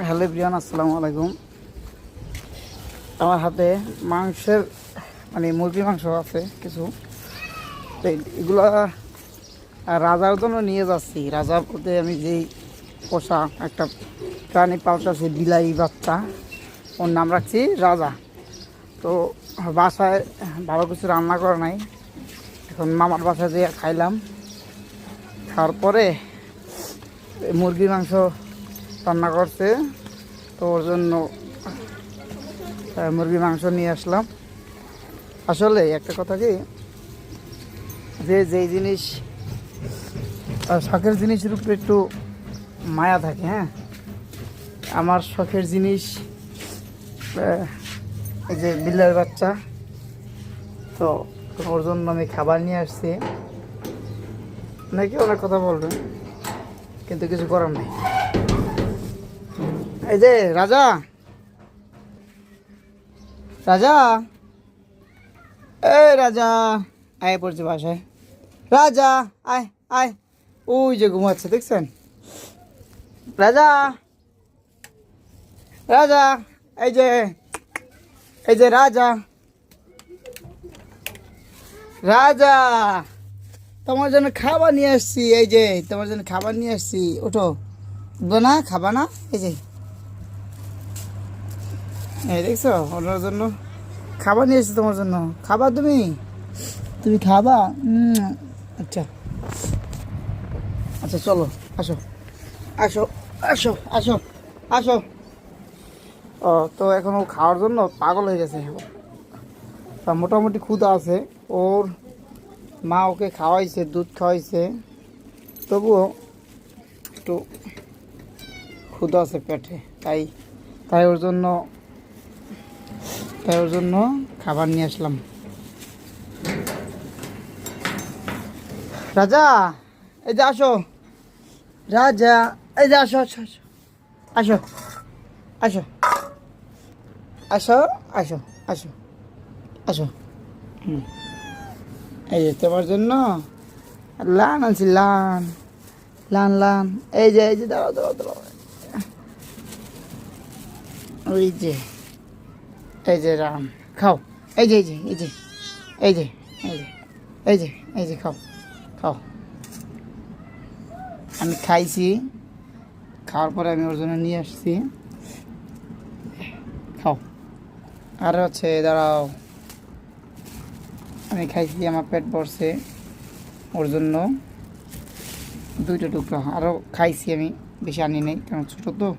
Hello Brian, আসসালামু আলাইকুম। আমার হাতে মাংসের মুরগির মাংস আছে কিছু। তো এগুলা রাজার জন্য নিয়ে যাচ্ছি। রাজার প্রতি আমি যেই পোষা একটা প্রাণী পালতেছি, বিলাই বাচ্চা, ওর নাম রাখছি রাজা। তো বাসায় ভালো কিছু রান্না করে নাই, এখন মামার বাসায় যেয়ে খাইলাম। খাওয়ার পরে মুরগির মাংস রান্না করছে, তো ওর জন্য মুরগির মাংস নিয়ে আসলাম। আসলে একটা কথা কি, যেই জিনিস শখের জিনিসের উপরে একটু মায়া থাকে। হ্যাঁ, আমার শখের জিনিস এই যে বিলের বাচ্চা, তো ওর জন্য আমি খাবার নিয়ে আসছি। নাকি অনেক কথা বলবেন, কিন্তু কিছু করার নেই। এই যে রাজা, রাজা, এই রাজা আয় পড়ছে বাসায়। রাজা আয় আয়, ওই যে ঘুমাচ্ছে দেখছেন। রাজা, রাজা, এই যে, এই যে রাজা, রাজা, তোমার জন্য খাবার নিয়ে আসছি। এই যে তোমার জন্য খাবার নিয়ে আসছি, ওঠো। উঠবো না, খাবা না? এই যে, এই দেখছো, ওনার জন্য খাবার নিয়ে এসছি। তোমার জন্য খাবা, তুমি তুমি খাবা? আচ্ছা আচ্ছা, চলো, আসো আসো আসো আসো আসো। ও তো এখন ও খাওয়ার জন্য পাগল হয়ে গেছে। তা মোটামুটি ক্ষুধা আছে ওর। মা ওকে খাওয়াইছে, দুধ খাওয়াইছে, তবুও একটু ক্ষুধা আছে পেটে। তাই তাই ওর জন্য খাবার নিয়ে আসলাম। রাজা, এই যে আসো। রাজা, এই যে আসো আসো আসো আসো আসো আসো আসো আসো। এই যে তোমার জন্য লান আনছি, লান লান লান। এই যে, এই যে, দাঁড়াও দাঁড়াও দাঁড়াও, ওই যে, এই যে রাম, খাও। এই যে, এই যে, এই যে, এই যে, এই যে, এই যে, এই যে, খাও খাও। আমি খাইছি, খাওয়ার পরে আমি ওর জন্য নিয়ে আসছি। খাও। আর হচ্ছে দাঁড়াও, আমি খাইছি, আমার পেট ভরছে। ওর জন্য 2টা টুকরা আরও খাইছি আমি, বেশি আনি নাই কারণ ছোটো তো।